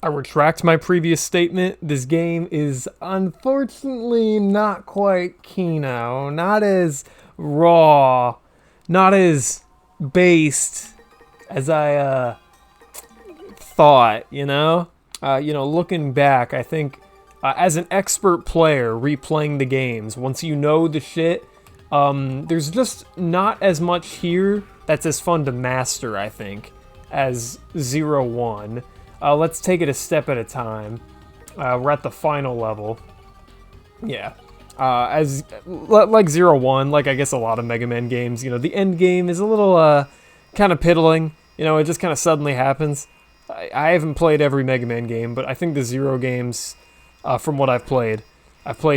I retract my previous statement. This game is unfortunately not quite Kino. Not as raw, not as based as I thought, looking back, I think as an expert player replaying the games, once you know the shit, there's just not as much here that's as fun to master, I think, as 0-1. Let's take it a step at a time. We're at the final level. Yeah. Like 0-1, like I guess a lot of Mega Man games, the end game is a little kind of piddling. It just kind of suddenly happens. I haven't played every Mega Man game, but I think the Zero games, from what I've played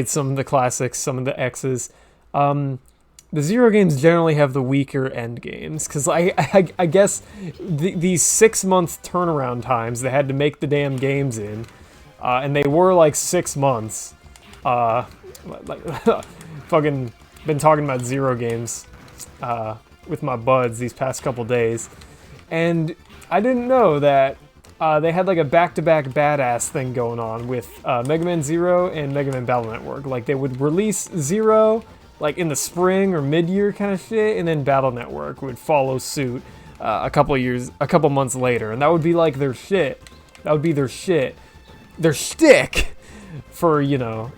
some of the classics, some of the X's. The Zero games generally have the weaker end games, because I guess these 6-month turnaround times they had to make the damn games in, and they were like 6 months. Fucking been talking about Zero games with my buds these past couple days, and I didn't know that they had like a back-to-back badass thing going on with Mega Man Zero and Mega Man Battle Network. Like they would release Zero like in the spring or mid-year kind of shit, and then Battle Network would follow suit a couple months later, and that would be like their shit. That would be their shit, their shtick for the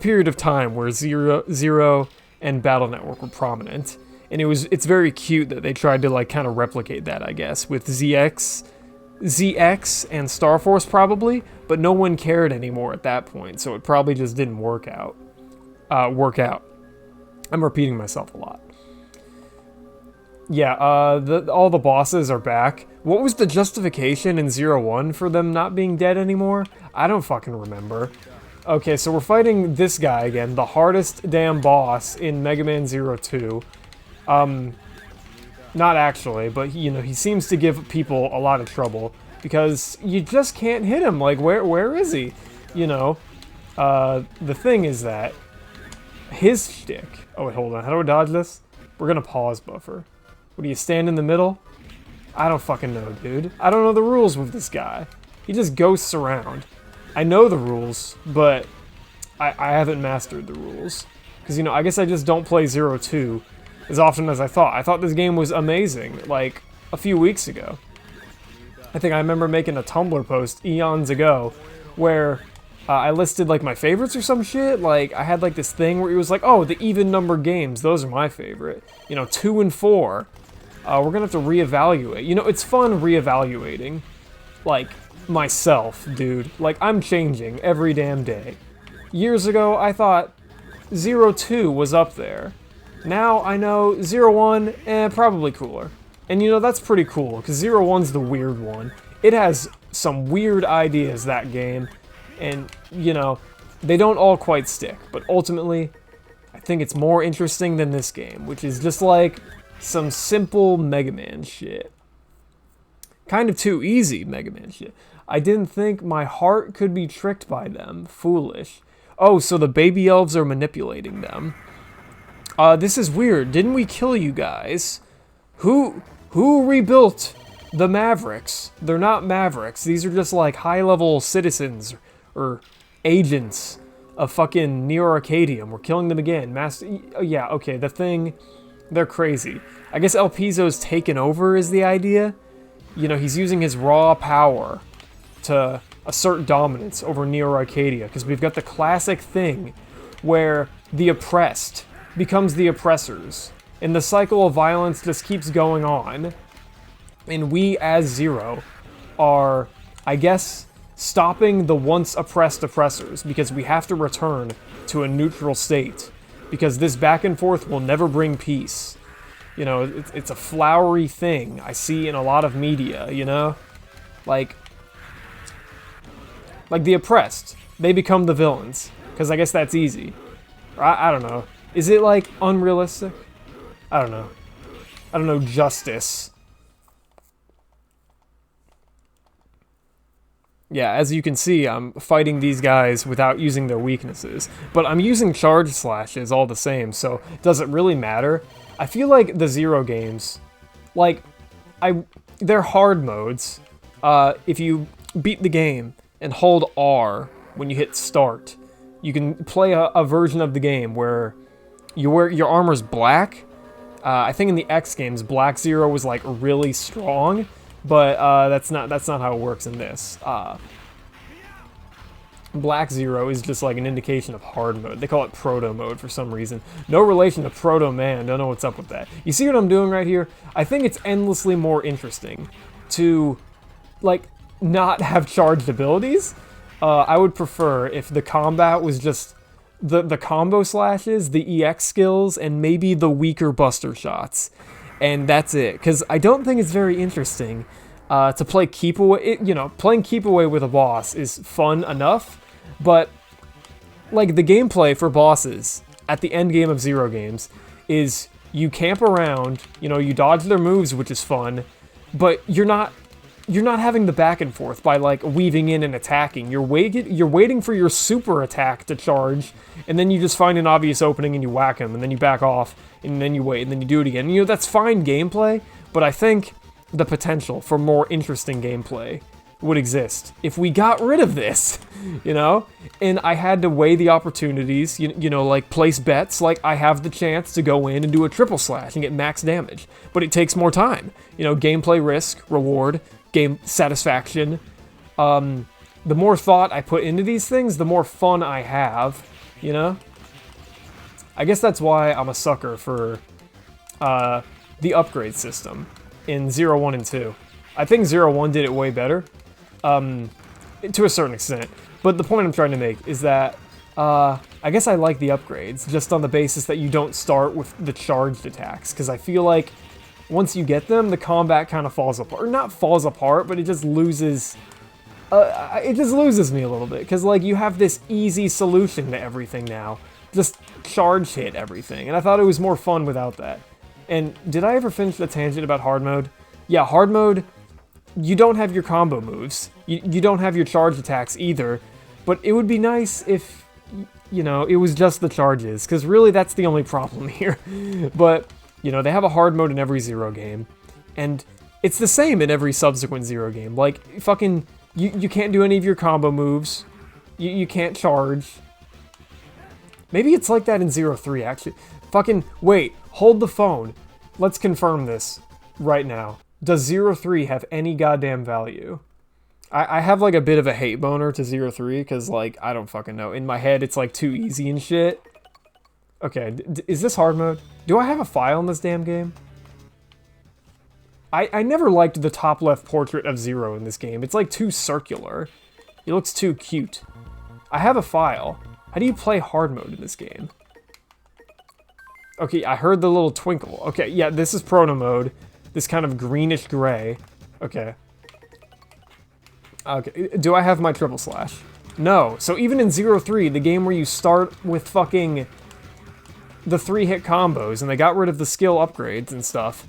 period of time where Zero and Battle Network were prominent. And it's very cute that they tried to like kind of replicate that, I guess, with ZX and Star Force probably, but no one cared anymore at that point, so it probably just didn't work out. I'm repeating myself a lot. Yeah, all the bosses are back. What was the justification in 0-1 for them not being dead anymore? I don't fucking remember. Okay, so we're fighting this guy again, the hardest damn boss in Mega Man 0-2. Not actually, but he seems to give people a lot of trouble because you just can't hit him. Like, where is he? The thing is that his shtick. Oh wait, hold on. How do I dodge this? We're gonna pause buffer. What do you stand in the middle? I don't fucking know, dude. I don't know the rules with this guy. He just ghosts around. I know the rules, but I haven't mastered the rules. Because, I guess I just don't play 0-2 as often as I thought. I thought this game was amazing, like, a few weeks ago. I think I remember making a Tumblr post eons ago where I listed, like, my favorites or some shit. Like, I had, like, this thing where it was like, oh, the even number games, those are my favorite. 2 and 4. We're gonna have to reevaluate. It's fun reevaluating, like, myself, dude. Like, I'm changing every damn day. Years ago, I thought 0-2 was up there. Now I know 0-1, probably cooler. And that's pretty cool, because 0-1's the weird one. It has some weird ideas, that game, and, they don't all quite stick. But ultimately, I think it's more interesting than this game, which is just like some simple Mega Man shit. Kind of too easy Mega Man shit. I didn't think my heart could be tricked by them. Foolish. Oh, so the baby elves are manipulating them. This is weird. Didn't we kill you guys? Who rebuilt the Mavericks? They're not Mavericks. These are just like high-level citizens or agents of fucking Neo Arcadium. We're killing them again. Yeah, okay, the thing, they're crazy. I guess El Pizo's taken over is the idea. He's using his raw power to assert dominance over Neo Arcadia, because we've got the classic thing where the oppressed becomes the oppressors, and the cycle of violence just keeps going on, and we as Zero are, I guess, stopping the once oppressed oppressors, because we have to return to a neutral state, because this back and forth will never bring peace. It's a flowery thing I see in a lot of media, like the oppressed, they become the villains, because I guess that's easy. I don't know. Is it, like, unrealistic? I don't know. I don't know justice. Yeah, as you can see, I'm fighting these guys without using their weaknesses. But I'm using charge slashes all the same, so does it really matter? I feel like the Zero games, like, they're hard modes. If you beat the game and hold R when you hit start, you can play a version of the game where your armor's black. I think in the X games, Black Zero was like really strong, but that's not how it works in this. Black Zero is just like an indication of hard mode. They call it proto mode for some reason. No relation to Proto Man. Don't know what's up with that. You see what I'm doing right here? I think it's endlessly more interesting to like not have charged abilities. I would prefer if the combat was just the combo slashes, the EX skills, and maybe the weaker buster shots. And that's it. Because I don't think it's very interesting to play keep away. Playing keep away with a boss is fun enough, but like the gameplay for bosses at the end game of Zero games is you camp around, you dodge their moves, which is fun, but you're not having the back and forth by like weaving in and attacking. You're waiting for your super attack to charge, and then you just find an obvious opening and you whack him, and then you back off, and then you wait, and then you do it again. That's fine gameplay, but I think the potential for more interesting gameplay would exist if we got rid of this, And I had to weigh the opportunities, like place bets, like I have the chance to go in and do a triple slash and get max damage, but it takes more time. Gameplay risk, reward, game satisfaction. The more thought I put into these things, the more fun I have, I guess that's why I'm a sucker for the upgrade system in 0, 1, and 2. I think 0, 1 did it way better, to a certain extent. But the point I'm trying to make is that I guess I like the upgrades, just on the basis that you don't start with the charged attacks, because I feel like once you get them, the combat kind of falls apart. Or not falls apart, but it just loses... it just loses me a little bit, because like you have this easy solution to everything now. Just charge hit everything, and I thought it was more fun without that. And did I ever finish the tangent about hard mode? Yeah, hard mode, you don't have your combo moves. You don't have your charge attacks either, but it would be nice if, it was just the charges, because really that's the only problem here. But, they have a hard mode in every Zero game, and it's the same in every subsequent Zero game. Like, fucking, you can't do any of your combo moves. You can't charge. Maybe it's like that in 0-3, actually. Fucking, wait, hold the phone. Let's confirm this right now. Does 0-3 have any goddamn value? I have like a bit of a hate boner to 0-3, because like, I don't fucking know. In my head, it's like too easy and shit. Okay, is this hard mode? Do I have a file in this damn game? I never liked the top left portrait of Zero in this game. It's like too circular. It looks too cute. I have a file. How do you play hard mode in this game? Okay, I heard the little twinkle. Okay, yeah, this is proto mode. This kind of greenish gray. Okay. Okay, do I have my triple slash? No. So even in 0-3, the game where you start with fucking the 3-hit combos and they got rid of the skill upgrades and stuff,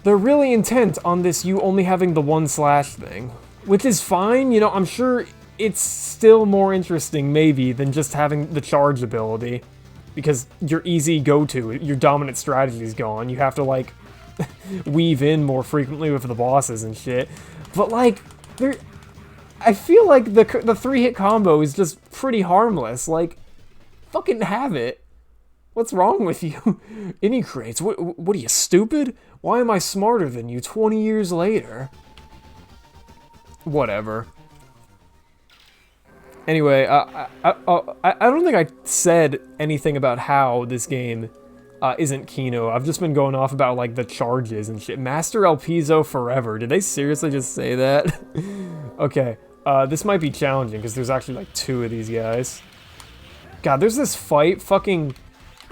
they're really intent on this you only having the 1 slash thing, which is fine. I'm sure it's still more interesting maybe than just having the charge ability, because your easy go-to, your dominant strategy is gone. You have to like weave in more frequently with the bosses and shit. But like, I feel like the 3-hit combo is just pretty harmless. Like, fucking have it. What's wrong with you? Any crates? What are you, stupid? Why am I smarter than you 20 years later? Whatever. Anyway, I don't think I said anything about how this game isn't Kino. I've just been going off about like the charges and shit. Master El Piso forever. Did they seriously just say that? Okay, this might be challenging because there's actually like 2 of these guys. God, there's this fight fucking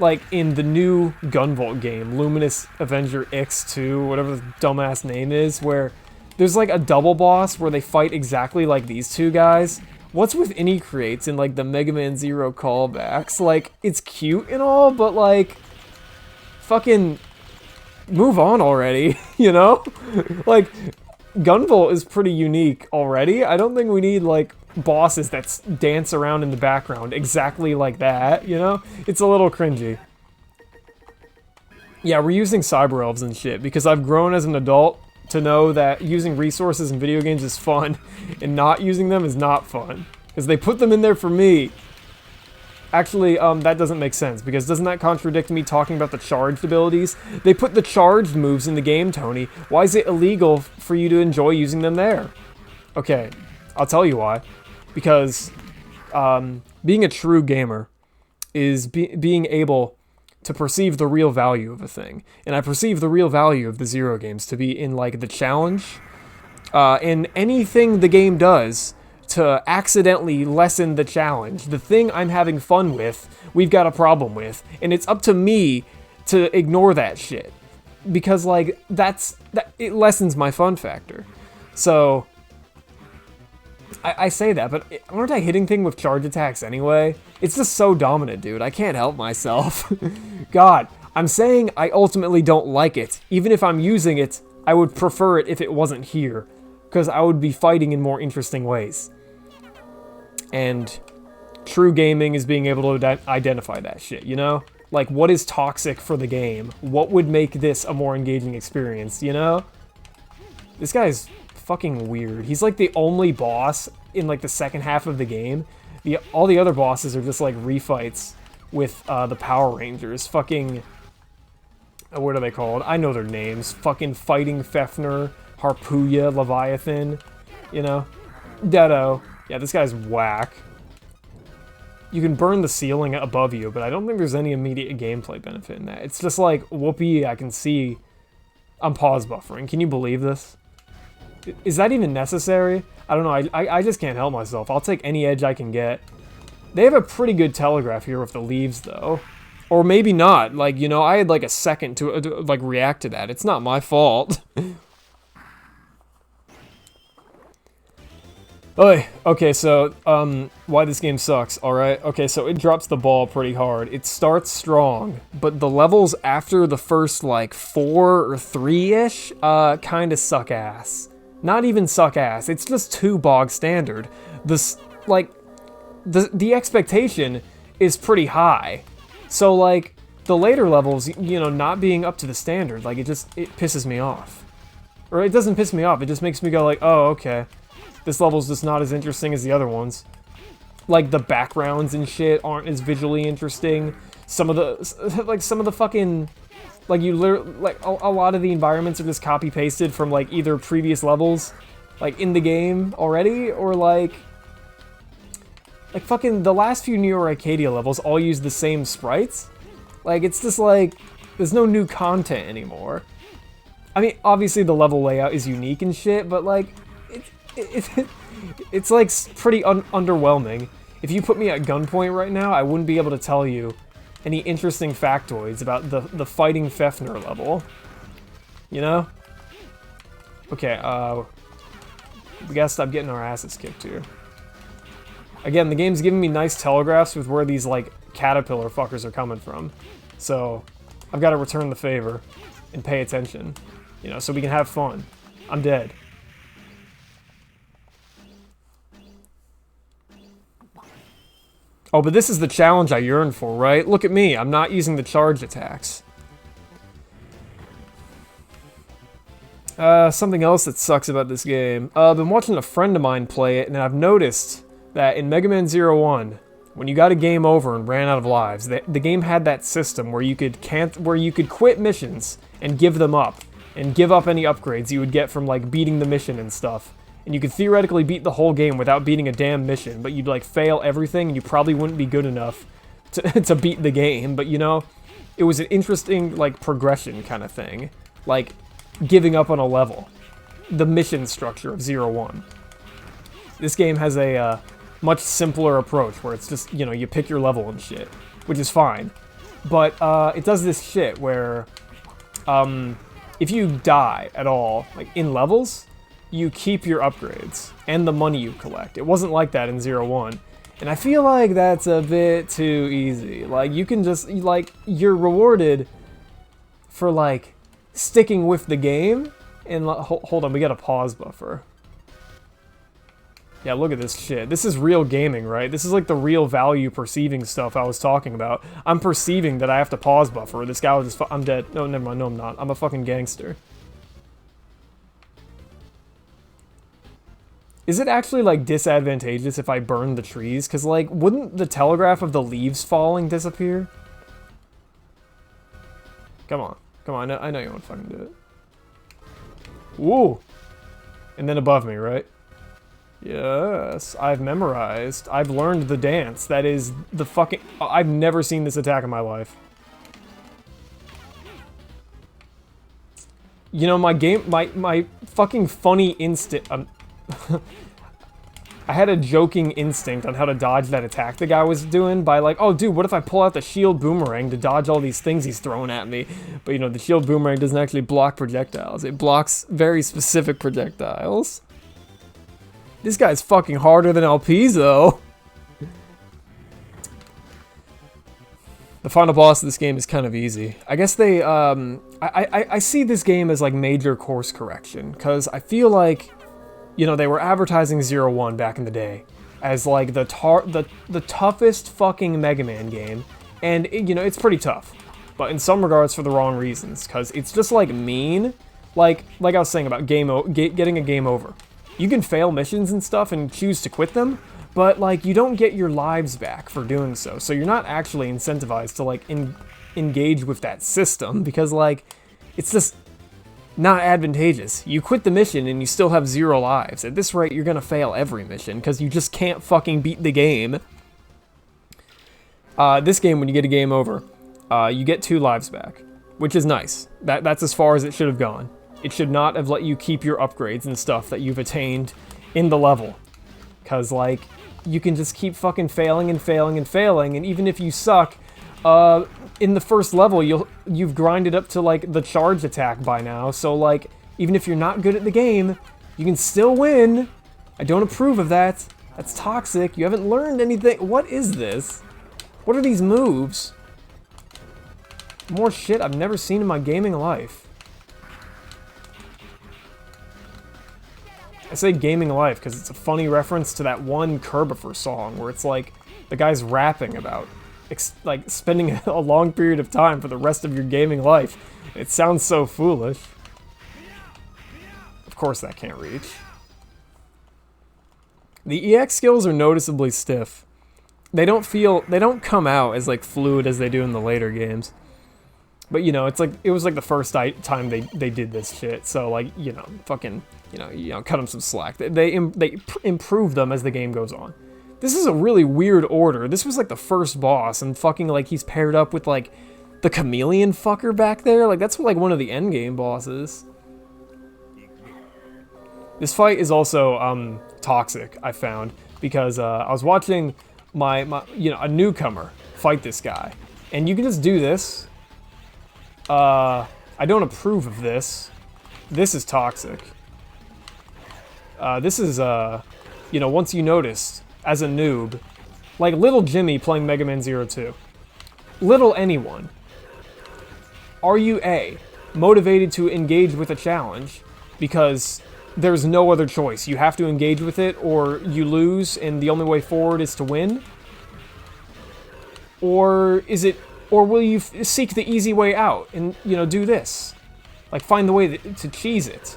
like in the new Gunvolt game, Luminous Avenger X2, whatever the dumbass name is, where there's like a double boss where they fight exactly like these 2 guys. What's with any creates in like the Megaman Zero callbacks? Like, it's cute and all, but like, fucking move on already, Like, Gunvolt is pretty unique already. I don't think we need like bosses that dance around in the background exactly like that, It's a little cringy. Yeah, we're using cyber elves and shit because I've grown as an adult to know that using resources in video games is fun, and not using them is not fun. Because they put them in there for me. Actually, that doesn't make sense, because doesn't that contradict me talking about the charged abilities? They put the charged moves in the game, Tony. Why is it illegal for you to enjoy using them there? Okay, I'll tell you why. Because being a true gamer is being able to perceive the real value of a thing. And I perceive the real value of the Zero games to be in, like, the challenge. And anything the game does to accidentally lessen the challenge, the thing I'm having fun with, we've got a problem with. And it's up to me to ignore that shit. Because, like, it lessens my fun factor. So, I say that, but aren't I hitting things with charge attacks anyway? It's just so dominant, dude. I can't help myself. God, I'm saying I ultimately don't like it. Even if I'm using it, I would prefer it if it wasn't here. Because I would be fighting in more interesting ways. And true gaming is being able to identify that shit, you know? Like, what is toxic for the game? What would make this a more engaging experience, you know? This guy's fucking weird. He's like the only boss in like the second half of the game. All the other bosses are just like refights with the Power Rangers. Fucking, what are they called? I know their names. Fucking Fighting Fefner, Harpooya, Leviathan, you know? Deado. Yeah, this guy's whack. You can burn the ceiling above you, but I don't think there's any immediate gameplay benefit in that. It's just like, whoopee, I can see I'm pause buffering. Can you believe this? Is that even necessary? I don't know, I just can't help myself. I'll take any edge I can get. They have a pretty good telegraph here with the leaves, though. Or maybe not. Like, you know, I had like a second to like react to that. It's not my fault. Okay, so, why this game sucks, alright? Okay, so it drops the ball pretty hard. It starts strong, but the levels after the first, like, 4 or 3-ish, kinda suck ass. Not even suck ass, it's just too bog standard. The expectation is pretty high. So, like, the later levels, you know, not being up to the standard, like, it pisses me off. Or it doesn't piss me off, it just makes me go like, oh, okay. This level's just not as interesting as the other ones. Like, the backgrounds and shit aren't as visually interesting. Some of the fucking, like, a lot of the environments are just copy-pasted from, like, either previous levels, like, in the game already, or, like fucking the last few Neo Arcadia levels all use the same sprites. Like, it's just, like, there's no new content anymore. I mean, obviously the level layout is unique and shit, but, like, it's like pretty underwhelming. If you put me at gunpoint right now, I wouldn't be able to tell you any interesting factoids about the Fighting Fefner level. You know? Okay, we gotta stop getting our asses kicked here. Again, the game's giving me nice telegraphs with where these, like, caterpillar fuckers are coming from. So, I've gotta return the favor and pay attention. You know, so we can have fun. I'm dead. Oh, but this is the challenge I yearn for, right? Look at me, I'm not using the charge attacks. Something else that sucks about this game. I've been watching a friend of mine play it, and I've noticed that in Mega Man 01, when you got a game over and ran out of lives, the game had that system where you could quit missions and give them up, and give up any upgrades you would get from, like, beating the mission and stuff. And you could theoretically beat the whole game without beating a damn mission, but you'd, like, fail everything, and you probably wouldn't be good enough to beat the game. But, you know, it was an interesting, like, progression kind of thing. Like, giving up on a level. The mission structure of 01. This game has a much simpler approach, where it's just, you know, you pick your level and shit, which is fine. But it does this shit where, if you die at all, like, in levels, you keep your upgrades and the money you collect. It wasn't like that in 01. And I feel like that's a bit too easy. Like, you can just, like, you're rewarded for, like, sticking with the game. And, hold on, we got a pause buffer. Yeah, look at this shit. This is real gaming, right? This is like the real value perceiving stuff I was talking about. I'm perceiving that I have to pause buffer. This guy was just, I'm dead. No, never mind. No, I'm not. I'm a fucking gangster. Is it actually, like, disadvantageous if I burn the trees? Because, like, wouldn't the telegraph of the leaves falling disappear? Come on. Come on, I know you want to fucking do it. Woo! And then above me, right? Yes, I've memorized. I've learned the dance. That is the fucking... I've never seen this attack in my life. You know, my fucking funny instinct... I had a joking instinct on how to dodge that attack the guy was doing by like, oh dude, what if I pull out the shield boomerang to dodge all these things he's throwing at me? But you know, the shield boomerang doesn't actually block projectiles. It blocks very specific projectiles. This guy's fucking harder than Alpizo. The final boss of this game is kind of easy. I guess they, I see this game as like major course correction, because I feel like, you know, they were advertising 0-1 back in the day as like the toughest fucking Mega Man game, and you know, it's pretty tough, but in some regards for the wrong reasons, because it's just like mean, like I was saying about getting a game over. You can fail missions and stuff and choose to quit them, but like you don't get your lives back for doing so, so you're not actually incentivized to like engage with that system, because like it's just not advantageous. You quit the mission and you still have 0 lives. At this rate, you're gonna fail every mission because you just can't fucking beat the game. This game, when you get a game over, you get 2 lives back, which is nice. That's as far as it should have gone. It should not have let you keep your upgrades and stuff that you've attained in the level, because like you can just keep fucking failing and failing and failing, and even if you suck, in the first level, you've grinded up to like the charge attack by now, so like even if you're not good at the game, you can still win. I don't approve of that. That's toxic. You haven't learned anything. What is this? What are these moves? More shit I've never seen in my gaming life. I say gaming life because it's a funny reference to that one Kerbifer song where it's like the guy's rapping about like spending a long period of time for the rest of your gaming life. It sounds so foolish. Of course that can't reach. The EX skills are noticeably stiff. They don't come out as like fluid as they do in the later games. But you know, it was like the first time they did this shit. So like, you know, fucking, you know, cut them some slack. They improve them as the game goes on. This is a really weird order. This was like the first boss, and fucking like he's paired up with like the chameleon fucker back there. Like that's like one of the end game bosses. This fight is also toxic, I found, because I was watching my you know, a newcomer fight this guy, and you can just do this. I don't approve of this. This is toxic. This is you know, once you notice, as a noob, like little Jimmy playing Mega Man 02, little anyone, are you A, motivated to engage with a challenge because there's no other choice, you have to engage with it or you lose and the only way forward is to win? Or will you seek the easy way out and, you know, do this? Like find the way to cheese it.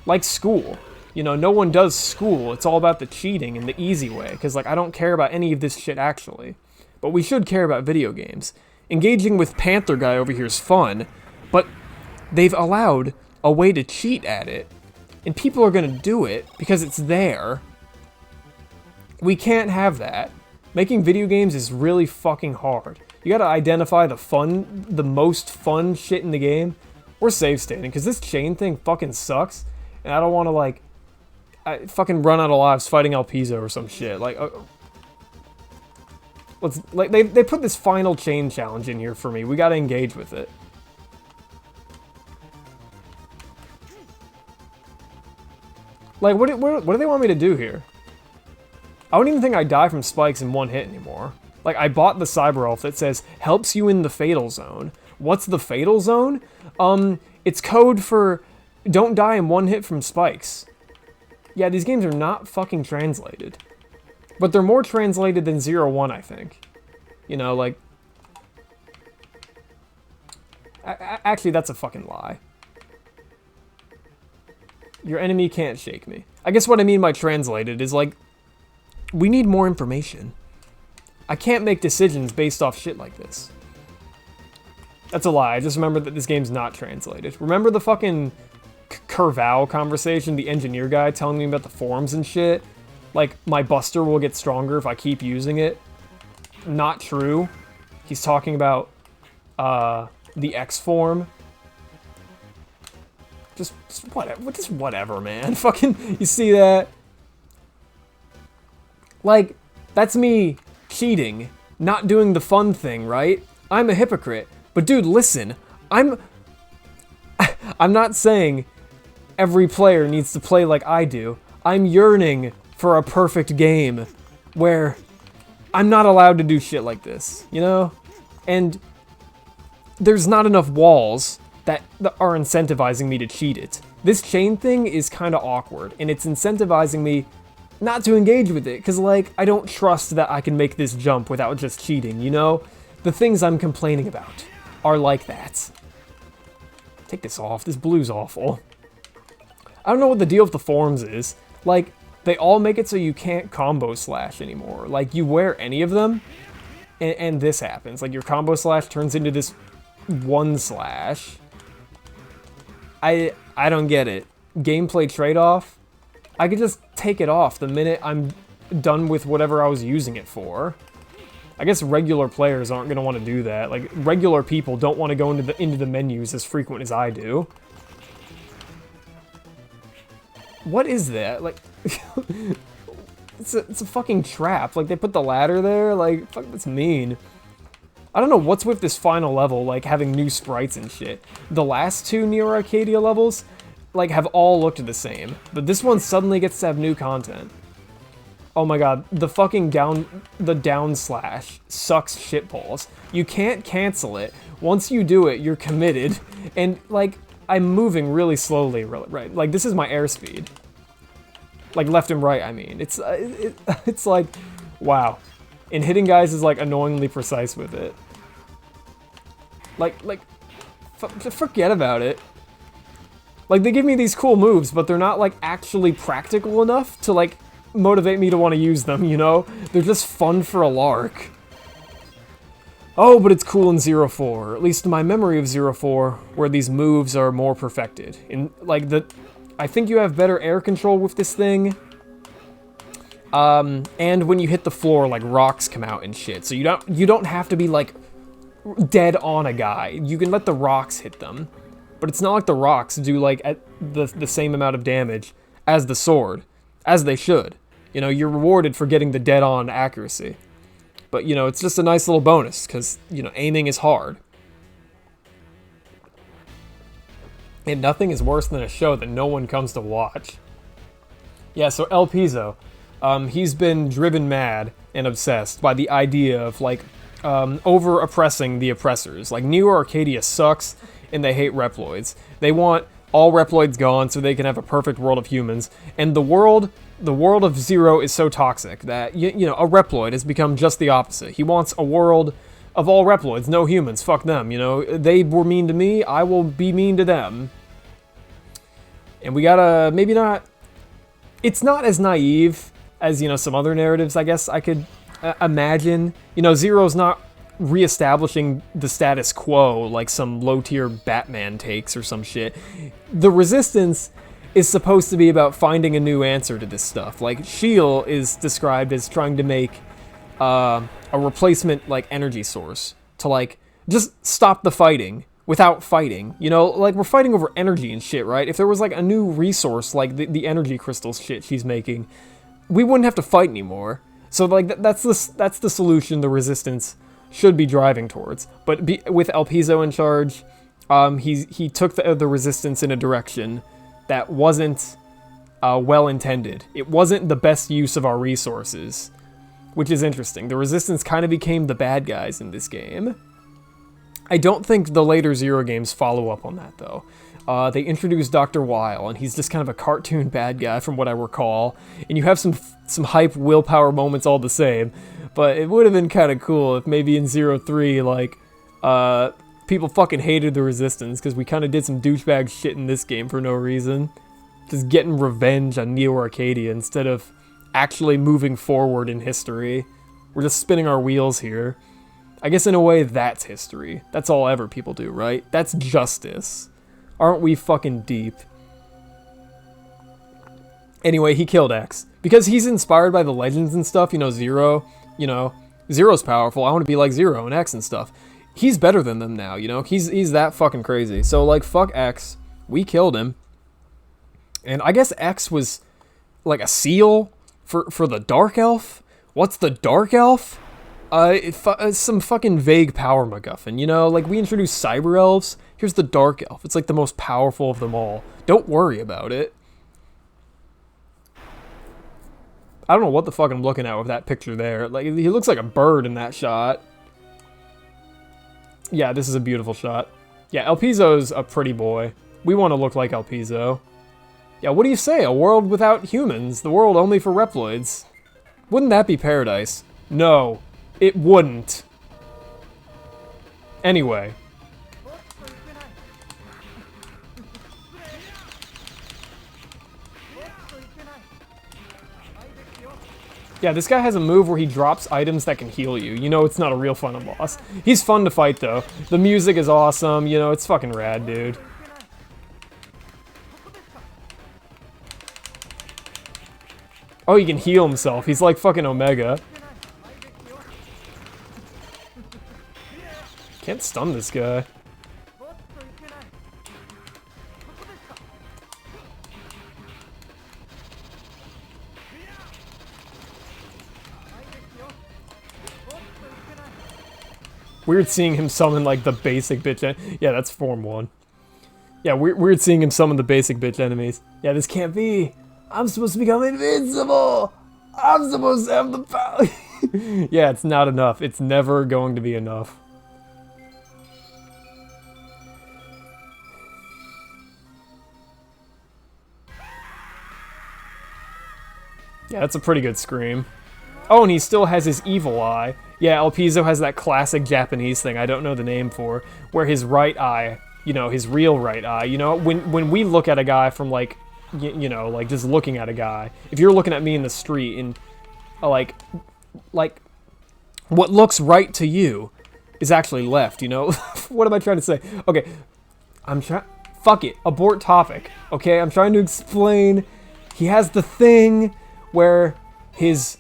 Like school. You know, no one does school. It's all about the cheating and the easy way. Because, like, I don't care about any of this shit, actually. But we should care about video games. Engaging with Panther Guy over here is fun. But they've allowed a way to cheat at it. And people are going to do it because it's there. We can't have that. Making video games is really fucking hard. You gotta identify the most fun shit in the game. Or save stating. Because this chain thing fucking sucks. And I don't want to, like... I fucking run out of lives fighting Alpizo or some shit. Like, let's like they put this final chain challenge in here for me. We gotta engage with it. Like, what do they want me to do here? I don't even think I die from spikes in one hit anymore. Like, I bought the Cyber Elf that says helps you in the Fatal Zone. What's the Fatal Zone? It's code for don't die in one hit from spikes. Yeah, these games are not fucking translated. But they're more translated than 0-1, I think. You know, like... Actually, that's a fucking lie. Your enemy can't shake me. I guess what I mean by translated is, like, we need more information. I can't make decisions based off shit like this. That's a lie. I just remembered that this game's not translated. Remember the fucking Curval conversation, the engineer guy telling me about the forms and shit? Like, my buster will get stronger if I keep using it. Not true. He's talking about the X form. Just whatever, man. Fucking, you see that? Like, that's me cheating, not doing the fun thing, right? I'm a hypocrite. But dude, listen, I'm not saying every player needs to play like I do. I'm yearning for a perfect game where I'm not allowed to do shit like this, you know? And there's not enough walls that are incentivizing me to cheat it. This chain thing is kind of awkward, and it's incentivizing me not to engage with it, because, like, I don't trust that I can make this jump without just cheating, you know? The things I'm complaining about are like that. Take this off. This blue's awful. I don't know what the deal with the forms is. Like, they all make it so you can't combo slash anymore. Like, you wear any of them, and this happens. Like, your combo slash turns into this one slash. I don't get it. Gameplay trade-off? I could just take it off the minute I'm done with whatever I was using it for. I guess regular players aren't going to want to do that. Like, regular people don't want to go into the menus as frequent as I do. What is that? Like, it's a fucking trap. Like, they put the ladder there. Like, fuck, that's mean. I don't know what's with this final level, like, having new sprites and shit. The last two Neo Arcadia levels, like, have all looked the same. But this one suddenly gets to have new content. Oh my god, the fucking down slash sucks shitballs. You can't cancel it. Once you do it, you're committed. And, like, I'm moving really slowly, right? Like, this is my airspeed. Like, left and right, I mean. It's like, wow. And hitting guys is, like, annoyingly precise with it. Like, forget about it. Like, they give me these cool moves, but they're not, like, actually practical enough to, like, motivate me to want to use them, you know? They're just fun for a lark. Oh, but it's cool in 0-4. At least in my memory of 0-4, where these moves are more perfected. In, like, I think you have better air control with this thing. And when you hit the floor, like, rocks come out and shit. So you don't have to be, like, dead on a guy. You can let the rocks hit them. But it's not like the rocks do, like, the same amount of damage as the sword. As they should. You know, you're rewarded for getting the dead-on accuracy. But, you know, it's just a nice little bonus, because, you know, aiming is hard. And nothing is worse than a show that no one comes to watch. Yeah, so El Pizzo, he's been driven mad and obsessed by the idea of, like, over-oppressing the oppressors. Like, Neo Arcadia sucks, and they hate Reploids. They want all Reploids gone so they can have a perfect world of humans. And the world of Zero is so toxic that, you know, a Reploid has become just the opposite. He wants a world of all Reploids, no humans, fuck them, you know. They were mean to me, I will be mean to them. And we gotta, maybe not, it's not as naive as, you know, some other narratives, I guess I could imagine. You know, Zero's not reestablishing the status quo like some low-tier Batman takes or some shit. The Resistance is supposed to be about finding a new answer to this stuff. Like, Shield is described as trying to make a replacement, like, energy source to, like, just stop the fighting without fighting. You know, like, we're fighting over energy and shit, right? If there was, like, a new resource, like the energy crystals shit she's making, we wouldn't have to fight anymore. So, like, that's the solution the Resistance should be driving towards. But with El Pizzo in charge, he took the Resistance in a direction that wasn't well-intended. It wasn't the best use of our resources, which is interesting. The Resistance kind of became the bad guys in this game. I don't think the later Zero games follow up on that, though. They introduced Dr. Weil, and he's just kind of a cartoon bad guy from what I recall. And you have some hype willpower moments all the same. But it would have been kind of cool if maybe in 0-3, like, people fucking hated the Resistance because we kind of did some douchebag shit in this game for no reason. just getting revenge on Neo Arcadia instead of actually moving forward in history. We're just spinning our wheels here. I guess in a way, that's history. That's all ever people do, right? That's justice. Aren't we fucking deep? Anyway, he killed X. Because he's inspired by the legends and stuff, you know, Zero, you know, Zero's powerful. I want to be like Zero and X and stuff. He's better than them now, you know? He's that fucking crazy. So, like, fuck X. We killed him. And I guess X was, like, a seal for the Dark Elf? What's the Dark Elf? Some fucking vague power MacGuffin, you know? Like, we introduced Cyber Elves. Here's the Dark Elf. It's, like, the most powerful of them all. Don't worry about it. I don't know what the fuck I'm looking at with that picture there. Like, he looks like a bird in that shot. Yeah, this is a beautiful shot. Yeah, El Pizo's a pretty boy. We want to look like El Pizo. Yeah, what do you say? A world without humans. The world only for Reploids. Wouldn't that be paradise? No, it wouldn't. Anyway. Yeah, this guy has a move where he drops items that can heal you. You know it's not a real final boss. He's fun to fight, though. The music is awesome. You know, it's fucking rad, dude. Oh, he can heal himself. He's like fucking Omega. Can't stun this guy. Weird seeing him summon, like, the basic bitch yeah, that's Form 1. Yeah, weird seeing him summon the basic bitch enemies. Yeah, this can't be. I'm supposed to become invincible! I'm supposed to have the power! Yeah, it's not enough. It's never going to be enough. Yeah, that's a pretty good scream. Oh, and he still has his evil eye. Yeah, El Pizo has that classic Japanese thing I don't know the name for, where his right eye, you know, his real right eye, you know, when we look at a guy from, like, you know, like, just looking at a guy, if you're looking at me in the street and, like, what looks right to you is actually left, you know? What am I trying to say? Okay, fuck it, abort topic, okay? I'm trying to explain. He has the thing where his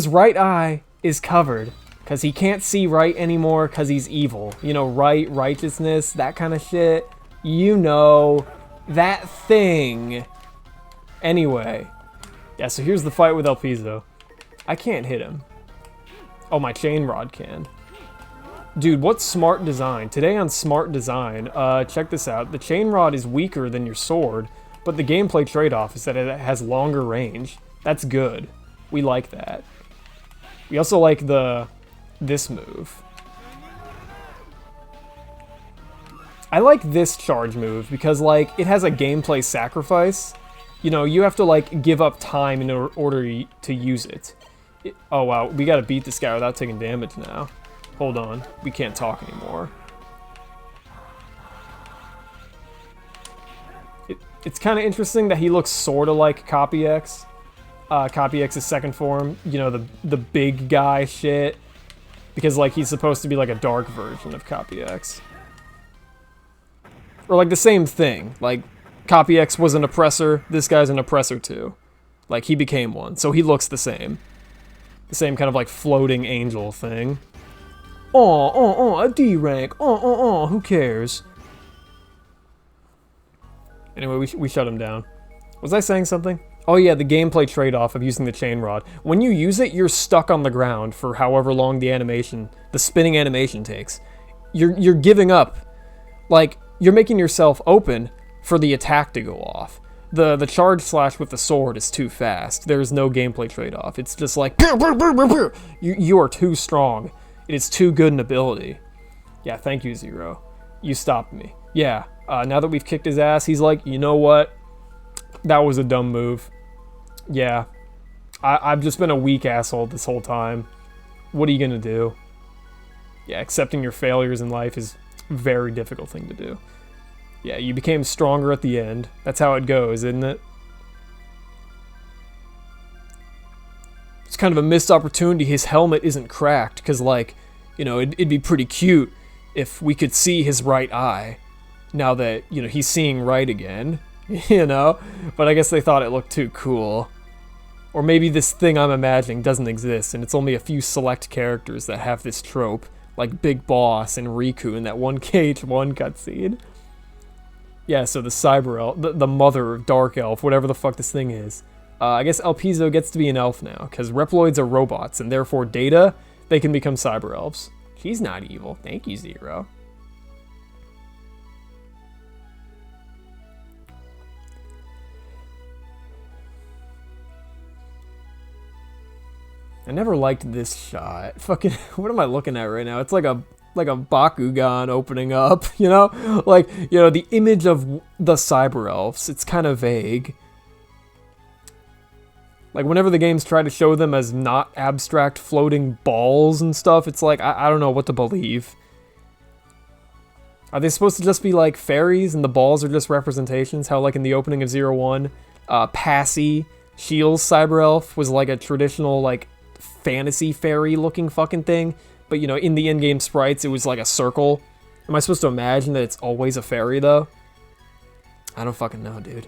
right eye is covered because he can't see right anymore because he's evil. You know, righteousness, that kind of shit. You know, that thing. Anyway. Yeah, so here's the fight with El Pizo. I can't hit him. Oh, my chain rod can. Dude, what's smart design? Today on smart design, check this out. The chain rod is weaker than your sword, but the gameplay trade-off is that it has longer range. That's good. We like that. We also like this move. I like this charge move because, like, it has a gameplay sacrifice. You know, you have to, like, give up time in order to use it. Oh, wow, we gotta beat this guy without taking damage now. Hold on, we can't talk anymore. It's kind of interesting that he looks sort of like Copy X. Copy X's second form, you know, the big guy shit. Because, like, he's supposed to be, like, a dark version of Copy X. Or, like, the same thing. Like, Copy X was an oppressor, this guy's an oppressor too. Like, he became one, so he looks the same. The same kind of, like, floating angel thing. A D rank, who cares? Anyway, we shut him down. Was I saying something? Oh yeah, the gameplay trade-off of using the chain rod. When you use it, you're stuck on the ground for however long the spinning animation takes. You're giving up. Like, you're making yourself open for the attack to go off. The charge slash with the sword is too fast. There is no gameplay trade-off. It's just like, you are too strong. It is too good an ability. Yeah, thank you, Zero. You stopped me. Yeah, now that we've kicked his ass, he's like, you know what? That was a dumb move. Yeah, I've just been a weak asshole this whole time. What are you gonna do? Yeah, accepting your failures in life is a very difficult thing to do. Yeah, you became stronger at the end. That's how it goes, isn't it? it's kind of a missed opportunity his helmet isn't cracked, because, like, you know, it'd be pretty cute if we could see his right eye now that, you know, he's seeing right again, you know? But I guess they thought it looked too cool. Or maybe this thing I'm imagining doesn't exist, and it's only a few select characters that have this trope, like Big Boss and Riku in that one KH1 cutscene. Yeah, so the Cyber Elf, the mother of Dark Elf, whatever the fuck this thing is. I guess El Piso gets to be an elf now, because Reploids are robots, and therefore Data, they can become Cyber Elves. She's not evil. Thank you, Zero. I never liked this shot. Fucking, what am I looking at right now? It's like a Bakugan opening up, you know? Like, you know, the image of the Cyber Elves, it's kind of vague. Like, whenever the games try to show them as not abstract floating balls and stuff, it's like, I don't know what to believe. Are they supposed to just be, like, fairies and the balls are just representations? How, like, in the opening of 01, Passy, Shiel's Cyber Elf, was, like, a traditional, like, fantasy fairy-looking fucking thing. But, you know, in the in-game sprites, it was, like, a circle. Am I supposed to imagine that it's always a fairy, though? I don't fucking know, dude.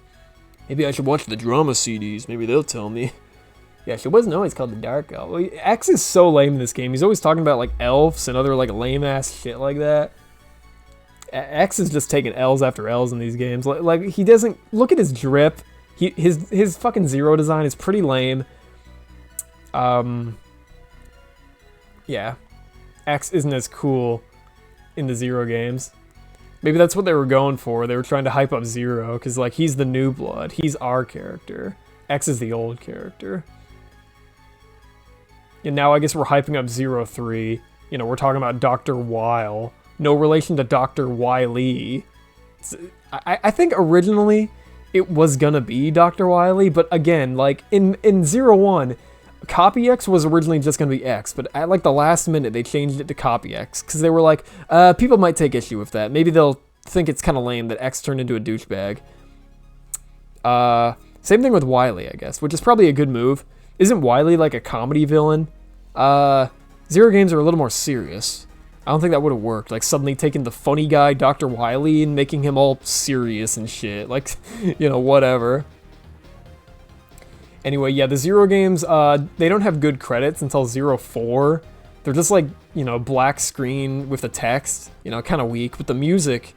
Maybe I should watch the drama CDs. Maybe they'll tell me. Yeah, she wasn't always called the Dark Elf. X is so lame in this game. He's always talking about, like, elves and other, like, lame-ass shit like that. X is just taking L's after L's in these games. Like he doesn't... Look at his drip. His fucking Zero design is pretty lame. Yeah. X isn't as cool in the Zero games. Maybe that's what they were going for. They were trying to hype up Zero, because, like, he's the new blood. He's our character. X is the old character. And now I guess we're hyping up 03. You know, we're talking about Dr. Weil. No relation to Dr. Wily. I think originally it was gonna be Dr. Wily, but again, like, in 01, Copy X was originally just gonna be X, but at, like, the last minute, they changed it to Copy X, because they were like, people might take issue with that. Maybe they'll think it's kind of lame that X turned into a douchebag. Same thing with Wily, I guess, which is probably a good move. Isn't Wily, like, a comedy villain? Zero games are a little more serious. I don't think that would have worked, like, suddenly taking the funny guy, Dr. Wily, and making him all serious and shit. Like, you know, whatever. Anyway, yeah, the Zero games, they don't have good credits until 04. They're just like, you know, black screen with the text, you know, kind of weak. But the music,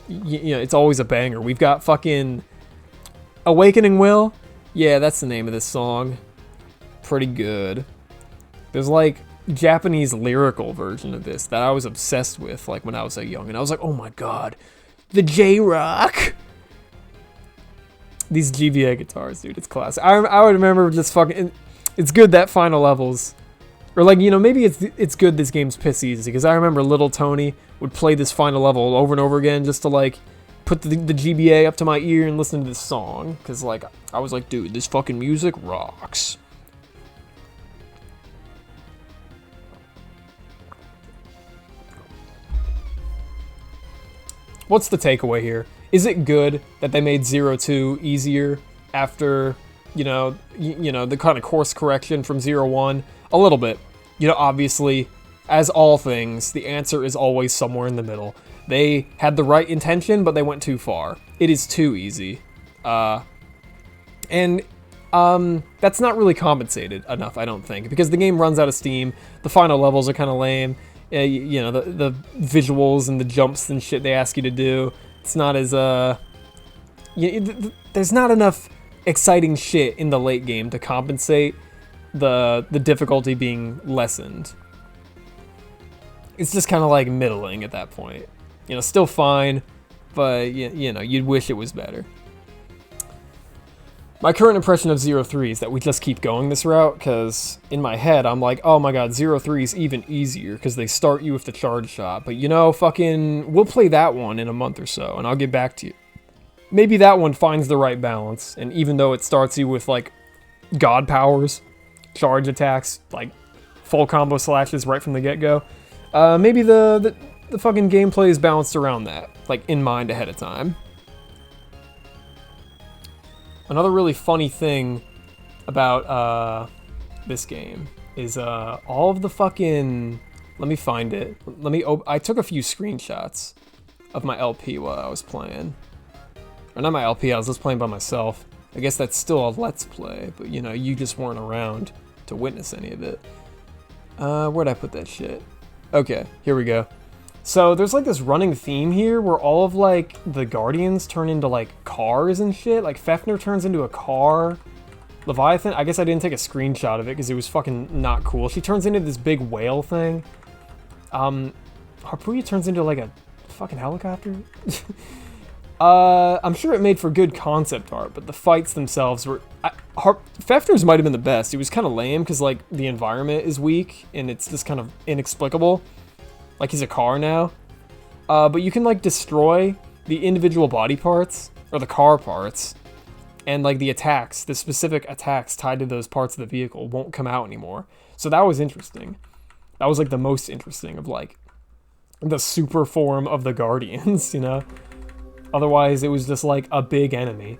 you know, it's always a banger. We've got fucking Awakening Will. Yeah, that's the name of this song. Pretty good. There's, like, Japanese lyrical version of this that I was obsessed with, like, when I was so young. And I was like, oh my god, the J-Rock! These GBA guitars, dude, it's classic. I would remember just fucking... It's good that final levels... Or, like, you know, maybe it's good this game's piss easy, because I remember Little Tony would play this final level over and over again just to, like, put the GBA up to my ear and listen to this song. Because, like, I was like, dude, this fucking music rocks. What's the takeaway here? Is it good that they made 02 easier after, you know, the kind of course correction from 01? A little bit. You know, obviously, as all things, the answer is always somewhere in the middle. They had the right intention, but they went too far. It is too easy. That's not really compensated enough, I don't think, because the game runs out of steam, the final levels are kind of lame. You know, the visuals and the jumps and shit they ask you to do, it's not as, there's not enough exciting shit in the late game to compensate the difficulty being lessened. It's just kind of like middling at that point. You know, still fine, but, you know, you'd wish it was better. My current impression of 03 is that we just keep going this route, because in my head, I'm like, oh my god, 03 is even easier, because they start you with the charge shot. But, you know, fucking, we'll play that one in a month or so, and I'll get back to you. Maybe that one finds the right balance, and even though it starts you with, like, god powers, charge attacks, like, full combo slashes right from the get-go, maybe the fucking gameplay is balanced around that, like, in mind ahead of time. Another really funny thing about this game is all of the fucking... Let me find it. I took a few screenshots of my LP while I was playing. Or not my LP, I was just playing by myself. I guess that's still a Let's Play, but you know, you just weren't around to witness any of it. Where'd I put that shit? Okay, here we go. So there's like this running theme here where all of like the Guardians turn into like cars and shit. Like Fefner turns into a car. Leviathan, I guess I didn't take a screenshot of it because it was fucking not cool. She turns into this big whale thing. Harpooya turns into like a fucking helicopter. I'm sure it made for good concept art, but the fights themselves were... Fefner's might have been the best. It was kind of lame because like the environment is weak and it's just kind of inexplicable. Like he's a car now. But you can like destroy the individual body parts, or the car parts, and like the attacks, the specific attacks tied to those parts of the vehicle won't come out anymore. So that was interesting. That was like the most interesting of like the super form of the Guardians, you know? Otherwise it was just like a big enemy.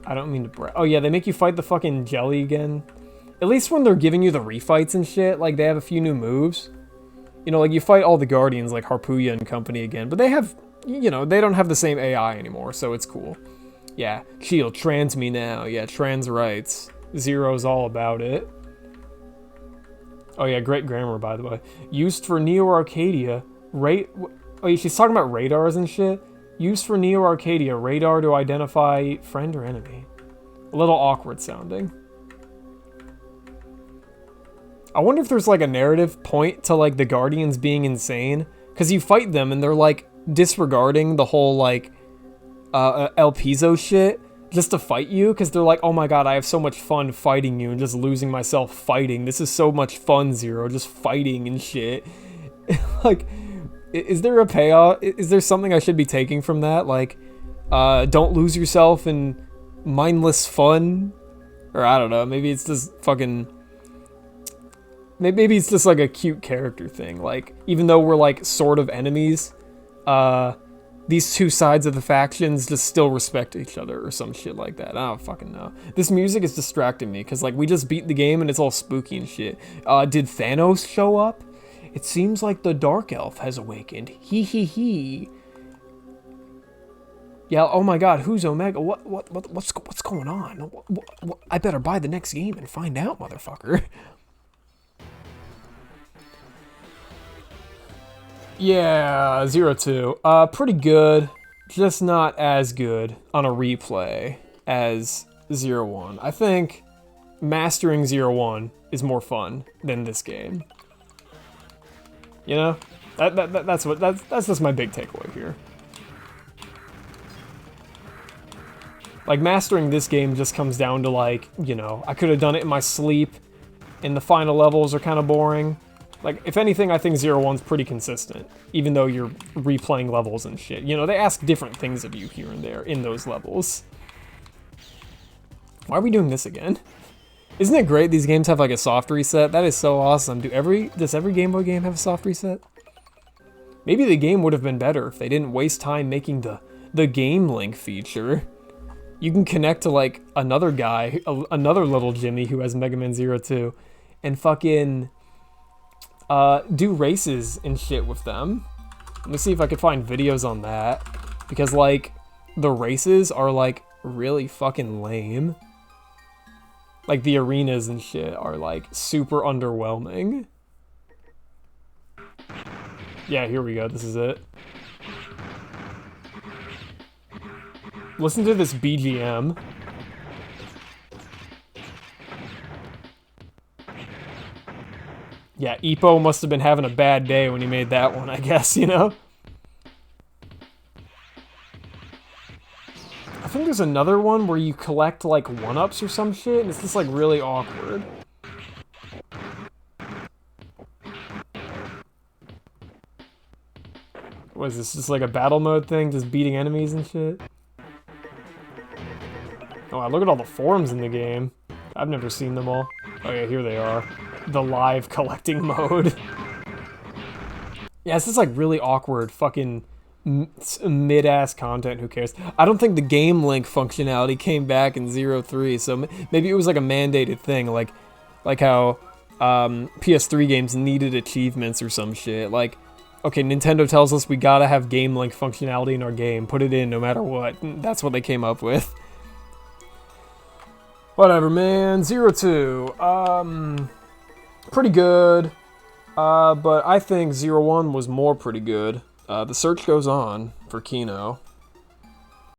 I don't mean to oh yeah, they make you fight the fucking jelly again. At least when they're giving you the refights and shit, like they have a few new moves. You know, like you fight all the Guardians like Harpooya and company again, but they have, you know, they don't have the same AI anymore, so it's cool. Yeah, Shield, trans me now. Yeah, trans rights. Zero's all about it. Oh yeah, great grammar, by the way. Used for Neo Arcadia. Oh yeah, she's talking about radars and shit. Used for Neo Arcadia, radar to identify friend or enemy. A little awkward sounding. I wonder if there's like a narrative point to like the Guardians being insane. Because you fight them and they're like disregarding the whole like El Piso shit just to fight you. Because they're like, oh my god, I have so much fun fighting you and just losing myself fighting. This is so much fun, Zero, just fighting and shit. Like, is there a payoff? Is there something I should be taking from that? Like, don't lose yourself in mindless fun? Or I don't know, maybe it's just fucking... Maybe it's just like a cute character thing. Like, even though we're like sort of enemies, these two sides of the factions just still respect each other or some shit like that. I don't fucking know. This music is distracting me because like we just beat the game and it's all spooky and shit. Did Thanos show up? It seems like the Dark Elf has awakened. Hee hee hee. Yeah, oh my god, who's Omega? What's going on? What? I better buy the next game and find out, motherfucker. Yeah, 0-2. Pretty good. Just not as good on a replay as 0-1. I think mastering 0-1 is more fun than this game. You know? That's just my big takeaway here. Like, mastering this game just comes down to, like, you know, I could have done it in my sleep, and the final levels are kind of boring. Like, if anything, I think 0-1's pretty consistent, even though you're replaying levels and shit. You know, they ask different things of you here and there in those levels. Why are we doing this again? Isn't it great these games have, like, a soft reset? That is so awesome. Does every Game Boy game have a soft reset? Maybe the game would have been better if they didn't waste time making the Game Link feature. You can connect to, like, another guy, another little Jimmy who has Megaman 0-2, and fucking... do races and shit with them. Let me see if I could find videos on that. Because, like, the races are, like, really fucking lame. Like, the arenas and shit are, like, super underwhelming. Yeah, here we go. This is it. Listen to this BGM. Yeah, Ippo must have been having a bad day when he made that one, I guess, you know? I think there's another one where you collect, like, 1-ups or some shit, and it's just, like, really awkward. What is this, just like a battle mode thing, just beating enemies and shit? Oh, wow, look at all the forms in the game. I've never seen them all. Oh yeah, here they are. The live collecting mode. Yeah, it's just like really awkward fucking mid-ass content, who cares? I don't think the Game Link functionality came back in 0-3, so maybe it was like a mandated thing, like, Like how PS3 games needed achievements or some shit. Like, okay, Nintendo tells us we gotta have game length functionality in our game. Put it in no matter what. That's what they came up with. Whatever, man. 0-2. Pretty good. But I think 0-1 was more pretty good. The search goes on for Kino.